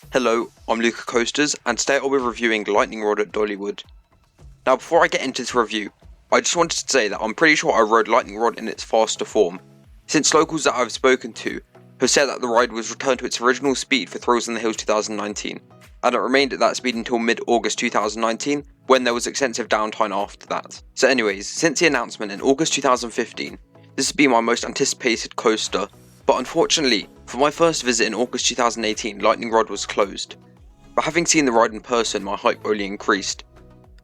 Hello, I'm Luca Coasters, and today I'll be reviewing Lightning Rod at Dollywood. Now before I get into this review, I just wanted to say that I'm pretty sure I rode Lightning Rod in its faster form, since locals that I've spoken to have said that the ride was returned to its original speed for Thrills in the Hills 2019, and it remained at that speed until mid-August 2019, when there was extensive downtime after that. So anyways, since the announcement in August 2015, this has been my most anticipated coaster, but unfortunately, for my first visit in August 2018, Lightning Rod was closed. But having seen the ride in person, my hype only increased.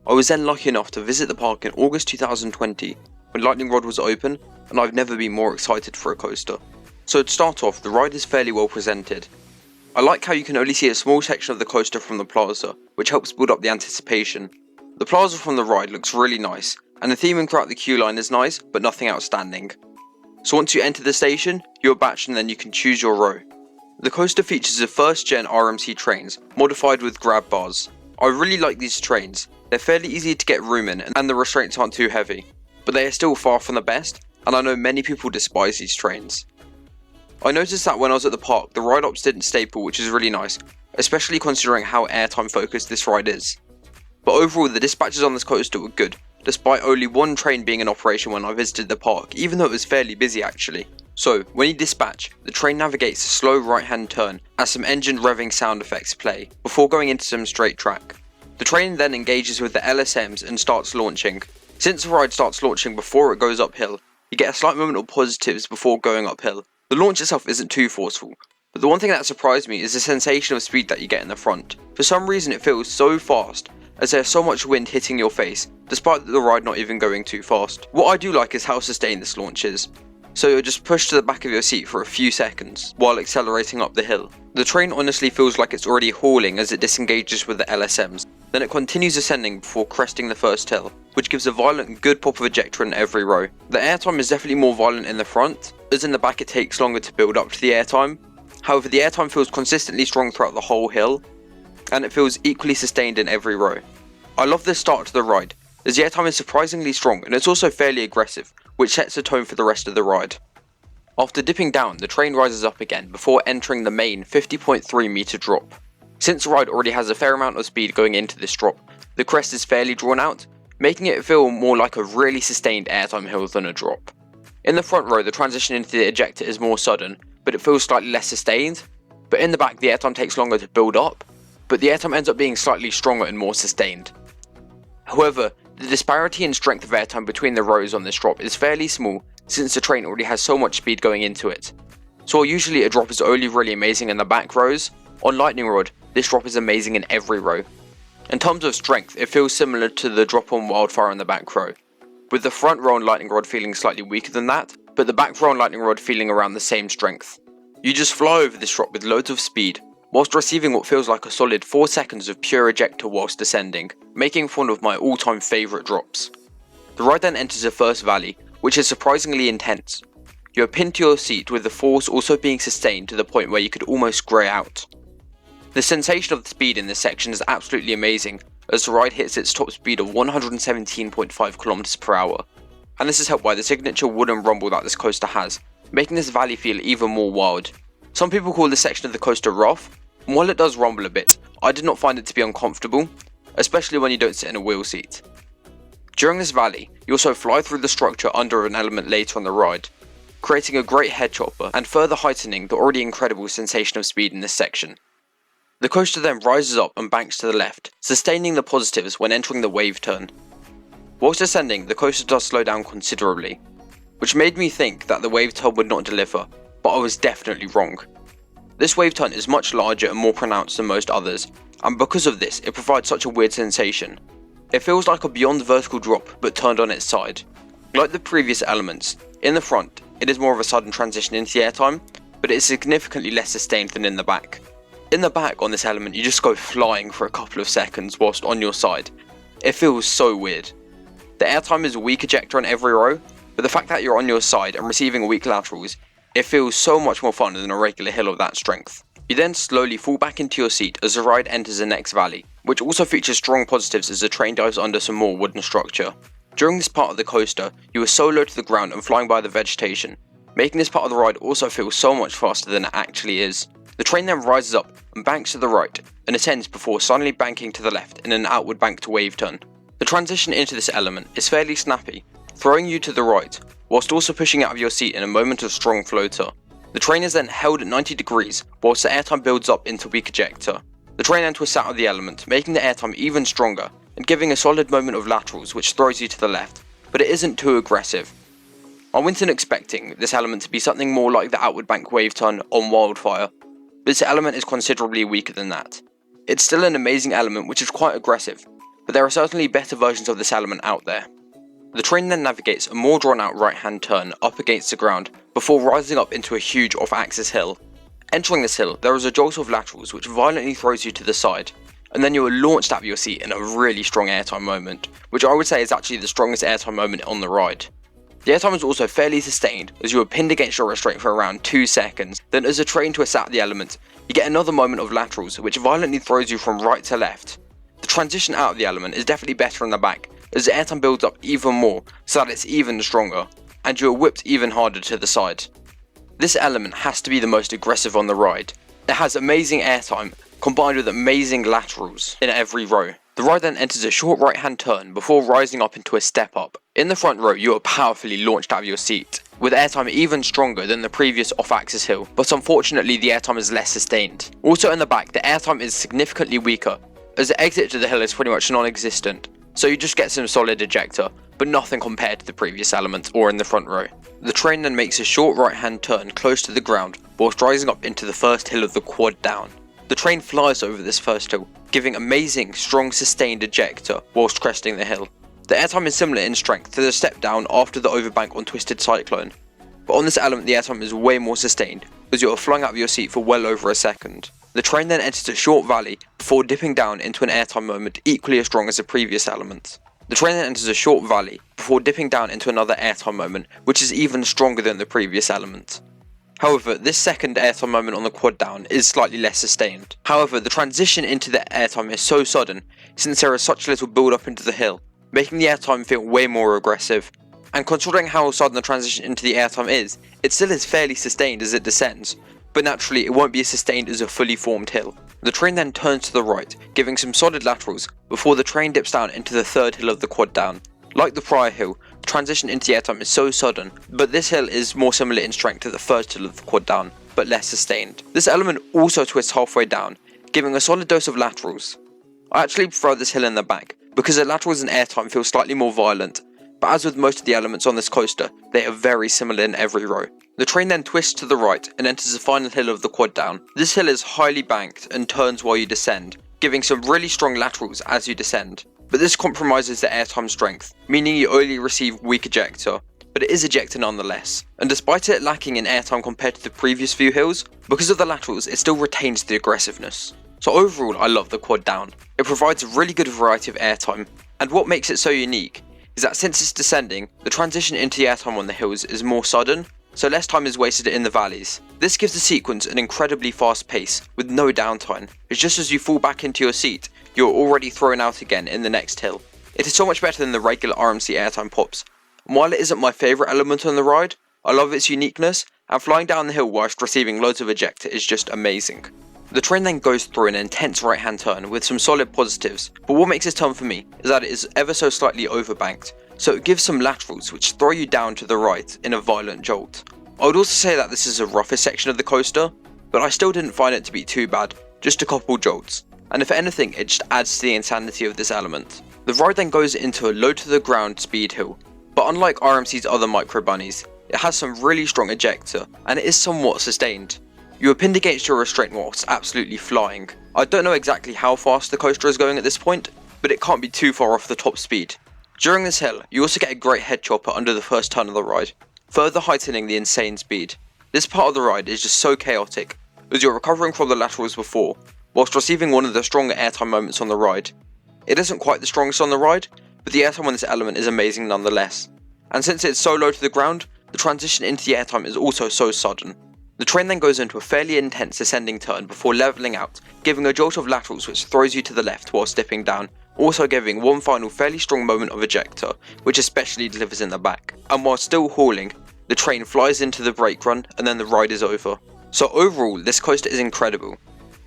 I was then lucky enough to visit the park in August 2020, when Lightning Rod was open, and I've never been more excited for a coaster. So to start off, the ride is fairly well presented. I like how you can only see a small section of the coaster from the plaza, which helps build up the anticipation. The plaza from the ride looks really nice, and the theming throughout the queue line is nice, but nothing outstanding. So once you enter the station, you're batched and then you can choose your row. The coaster features the first gen RMC trains, modified with grab bars. I really like these trains. They're fairly easy to get room in and the restraints aren't too heavy, but they are still far from the best, and I know many people despise these trains. I noticed that when I was at the park, the ride ops didn't staple, which is really nice, especially considering how airtime focused this ride is. But overall, the dispatches on this coaster were good, despite only one train being in operation when I visited the park, even though it was fairly busy actually. So, when you dispatch, the train navigates a slow right hand turn as some engine revving sound effects play, before going into some straight track. The train then engages with the LSMs and starts launching. Since the ride starts launching before it goes uphill, you get a slight moment of positives before going uphill. The launch itself isn't too forceful, but the one thing that surprised me is the sensation of speed that you get in the front. For some reason it feels so fast, as there's so much wind hitting your face, despite the ride not even going too fast. What I do like is how sustained this launch is. So you're just pushed to the back of your seat for a few seconds, while accelerating up the hill. The train honestly feels like it's already hauling as it disengages with the LSMs. Then it continues ascending before cresting the first hill, which gives a violent good pop of ejector in every row. The airtime is definitely more violent in the front, as in the back it takes longer to build up to the airtime. However, the airtime feels consistently strong throughout the whole hill, and it feels equally sustained in every row. I love this start to the ride, as the airtime is surprisingly strong and it's also fairly aggressive, which sets the tone for the rest of the ride. After dipping down, the train rises up again before entering the main 50.3 meter drop. Since the ride already has a fair amount of speed going into this drop, the crest is fairly drawn out, making it feel more like a really sustained airtime hill than a drop. In the front row, the transition into the ejector is more sudden, but it feels slightly less sustained. But in the back, the airtime takes longer to build up, but the airtime ends up being slightly stronger and more sustained. However, the disparity in strength of airtime between the rows on this drop is fairly small, since the train already has so much speed going into it. So while usually a drop is only really amazing in the back rows, on Lightning Rod, this drop is amazing in every row. In terms of strength, it feels similar to the drop on Wildfire in the back row, with the front row on Lightning Rod feeling slightly weaker than that, but the back row on Lightning Rod feeling around the same strength. You just fly over this drop with loads of speed, whilst receiving what feels like a solid 4 seconds of pure ejector whilst descending, making for one of my all-time favourite drops. The ride then enters the first valley, which is surprisingly intense. You are pinned to your seat with the force also being sustained to the point where you could almost grey out. The sensation of the speed in this section is absolutely amazing, as the ride hits its top speed of 117.5 km per hour, and this is helped by the signature wooden rumble that this coaster has, making this valley feel even more wild. Some people call this section of the coaster rough, and while it does rumble a bit, I did not find it to be uncomfortable, especially when you don't sit in a wheel seat. During this valley, you also fly through the structure under an element later on the ride, creating a great head chopper and further heightening the already incredible sensation of speed in this section. The coaster then rises up and banks to the left, sustaining the positives when entering the wave turn. Whilst ascending, the coaster does slow down considerably, which made me think that the wave turn would not deliver, but I was definitely wrong. This wave turn is much larger and more pronounced than most others, and because of this, it provides such a weird sensation. It feels like a beyond vertical drop, but turned on its side. Like the previous elements, in the front, it is more of a sudden transition into the airtime, but it is significantly less sustained than in the back. In the back on this element, you just go flying for a couple of seconds whilst on your side. It feels so weird. The airtime is a weak ejector on every row, but the fact that you're on your side and receiving weak laterals, it feels so much more fun than a regular hill of that strength. You then slowly fall back into your seat as the ride enters the next valley, which also features strong positives as the train dives under some more wooden structure. During this part of the coaster, you are so low to the ground and flying by the vegetation, making this part of the ride also feel so much faster than it actually is. The The train then rises up and banks to the right and ascends before suddenly banking to the left in an outward bank to wave turn. The transition into this element is fairly snappy, throwing you to the right, whilst also pushing out of your seat in a moment of strong floater. The train is then held at 90 degrees whilst the airtime builds up into weak ejector. The train then twists out of the element, making the airtime even stronger and giving a solid moment of laterals which throws you to the left, but it isn't too aggressive. I went in expecting this element to be something more like the outward bank wave turn on Wildfire, but this element is considerably weaker than that. It's still an amazing element which is quite aggressive, but there are certainly better versions of this element out there. The train then navigates a more drawn out right hand turn up against the ground before rising up into a huge off axis hill. Entering this hill, there is a jolt of laterals which violently throws you to the side, and then you are launched out of your seat in a really strong airtime moment, which I would say is actually the strongest airtime moment on the ride. The airtime is also fairly sustained as you are pinned against your restraint for around 2 seconds, then as the train twists out of the element, you get another moment of laterals which violently throws you from right to left. The transition out of the element is definitely better in the back as the airtime builds up even more so that it's even stronger, and you are whipped even harder to the side. This element has to be the most aggressive on the ride. It has amazing airtime combined with amazing laterals in every row. The ride then enters a short right hand turn before rising up into a step up. In the front row you are powerfully launched out of your seat, with airtime even stronger than the previous off axis hill, but unfortunately the airtime is less sustained. Also in the back the airtime is significantly weaker as the exit to the hill is pretty much non-existent, so you just get some solid ejector, but nothing compared to the previous element or in the front row. The train then makes a short right hand turn close to the ground whilst rising up into the first hill of the quad down. The train flies over this first hill, giving amazing strong sustained ejector whilst cresting the hill. The airtime is similar in strength to the step down after the overbank on Twisted Cyclone, but on this element the airtime is way more sustained as you are flying out of your seat for well over a second. The train then enters a short valley before dipping down into an airtime moment equally as strong as the previous element. The train then enters a short valley before dipping down into another airtime moment which is even stronger than the previous element. However, this second airtime moment on the quad down is slightly less sustained. However, the transition into the airtime is so sudden since there is such little build up into the hill, making the airtime feel way more aggressive. And considering how sudden the transition into the airtime is, it still is fairly sustained as it descends, but naturally it won't be as sustained as a fully formed hill. The train then turns to the right, giving some solid laterals before the train dips down into the third hill of the quad down. Like the prior hill, the transition into the airtime is so sudden, but this hill is more similar in strength to the first hill of the quad down, but less sustained. This element also twists halfway down, giving a solid dose of laterals. I actually prefer this hill in the back, because the laterals and airtime feel slightly more violent, but as with most of the elements on this coaster, they are very similar in every row. The train then twists to the right and enters the final hill of the quad down. This hill is highly banked and turns while you descend, giving some really strong laterals as you descend. But this compromises the airtime strength, meaning you only receive weak ejector, but it is ejector nonetheless. And despite it lacking in airtime compared to the previous few hills, because of the laterals it still retains the aggressiveness. So overall I love the quad down. It provides a really good variety of airtime, and what makes it so unique is that since it's descending, the transition into the airtime on the hills is more sudden, so less time is wasted in the valleys. This gives the sequence an incredibly fast pace with no downtime, as just as you fall back into your seat, you're already thrown out again in the next hill. It is so much better than the regular RMC airtime pops, and while it isn't my favourite element on the ride, I love its uniqueness, and flying down the hill whilst receiving loads of ejector is just amazing. The train then goes through an intense right hand turn with some solid positives, but what makes this turn for me is that it is ever so slightly overbanked, so it gives some laterals which throw you down to the right in a violent jolt. I would also say that this is the roughest section of the coaster, but I still didn't find it to be too bad, just a couple jolts, and if anything it just adds to the insanity of this element. The ride then goes into a low to the ground speed hill, but unlike RMC's other micro bunnies, it has some really strong ejector and it is somewhat sustained. You are pinned against your restraint whilst absolutely flying. I don't know exactly how fast the coaster is going at this point, but it can't be too far off the top speed. During this hill, you also get a great head chopper under the first turn of the ride, further heightening the insane speed. This part of the ride is just so chaotic, as you're recovering from the laterals before, whilst receiving one of the stronger airtime moments on the ride. It isn't quite the strongest on the ride, but the airtime on this element is amazing nonetheless. And since it's so low to the ground, the transition into the airtime is also so sudden. The train then goes into a fairly intense ascending turn before levelling out, giving a jolt of laterals which throws you to the left while dipping down, also giving one final fairly strong moment of ejector, which especially delivers in the back. And while still hauling, the train flies into the brake run and then the ride is over. So overall, this coaster is incredible.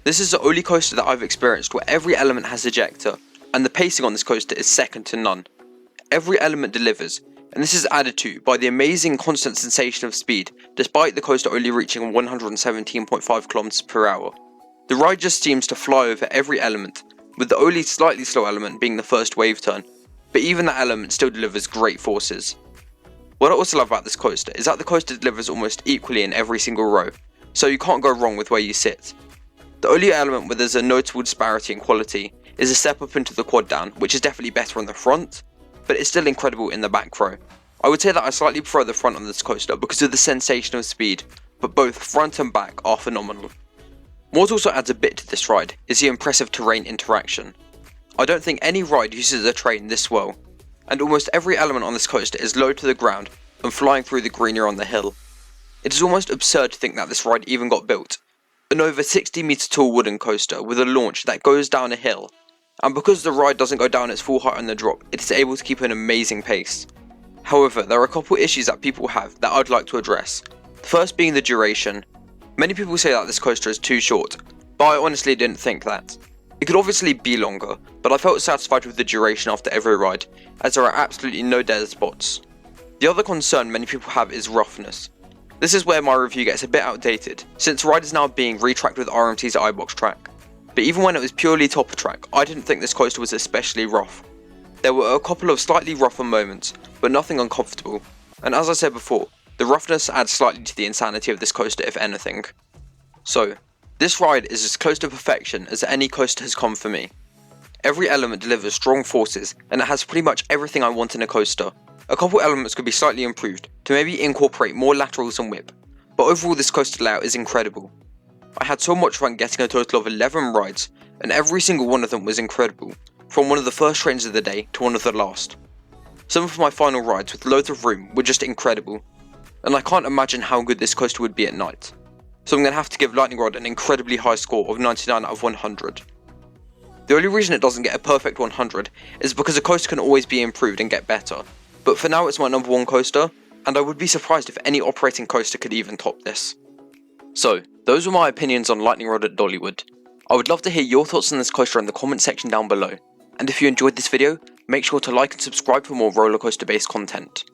This is the only coaster that I've experienced where every element has ejector, and the pacing on this coaster is second to none. Every element delivers, and this is added to by the amazing constant sensation of speed, despite the coaster only reaching 117.5 km per hour. The ride just seems to fly over every element, with the only slightly slow element being the first wave turn, but even that element still delivers great forces. What I also love about this coaster is that the coaster delivers almost equally in every single row, so you can't go wrong with where you sit. The only element where there's a notable disparity in quality is a step up into the quad down, which is definitely better on the front, but it's still incredible in the back row. I would say that I slightly prefer the front on this coaster because of the sensation of speed, but both front and back are phenomenal. What also adds a bit to this ride is the impressive terrain interaction. I don't think any ride uses the terrain this well, and almost every element on this coaster is low to the ground and flying through the greenery on the hill. It is almost absurd to think that this ride even got built. An over 60 meter tall wooden coaster with a launch that goes down a hill, and because the ride doesn't go down its full height on the drop, it is able to keep an amazing pace. However, there are a couple issues that people have that I'd like to address. The first being the duration. Many people say that this coaster is too short, but I honestly didn't think that. It could obviously be longer, but I felt satisfied with the duration after every ride, as there are absolutely no dead spots. The other concern many people have is roughness. This is where my review gets a bit outdated, since the ride is now being retracked with RMT's iBox track. But even when it was purely top of track, I didn't think this coaster was especially rough. There were a couple of slightly rougher moments, but nothing uncomfortable, and as I said before, the roughness adds slightly to the insanity of this coaster if anything. So, this ride is as close to perfection as any coaster has come for me. Every element delivers strong forces, and it has pretty much everything I want in a coaster. A couple elements could be slightly improved, to maybe incorporate more laterals and whip, but overall this coaster layout is incredible. I had so much fun getting a total of 11 rides, and every single one of them was incredible, from one of the first trains of the day to one of the last. Some of my final rides with loads of room were just incredible, and I can't imagine how good this coaster would be at night. So I'm going to have to give Lightning Rod an incredibly high score of 99 out of 100. The only reason it doesn't get a perfect 100 is because a coaster can always be improved and get better, but for now it's my number one coaster, and I would be surprised if any operating coaster could even top this. So, those were my opinions on Lightning Rod at Dollywood. I would love to hear your thoughts on this coaster in the comment section down below, and if you enjoyed this video, make sure to like and subscribe for more roller coaster based content.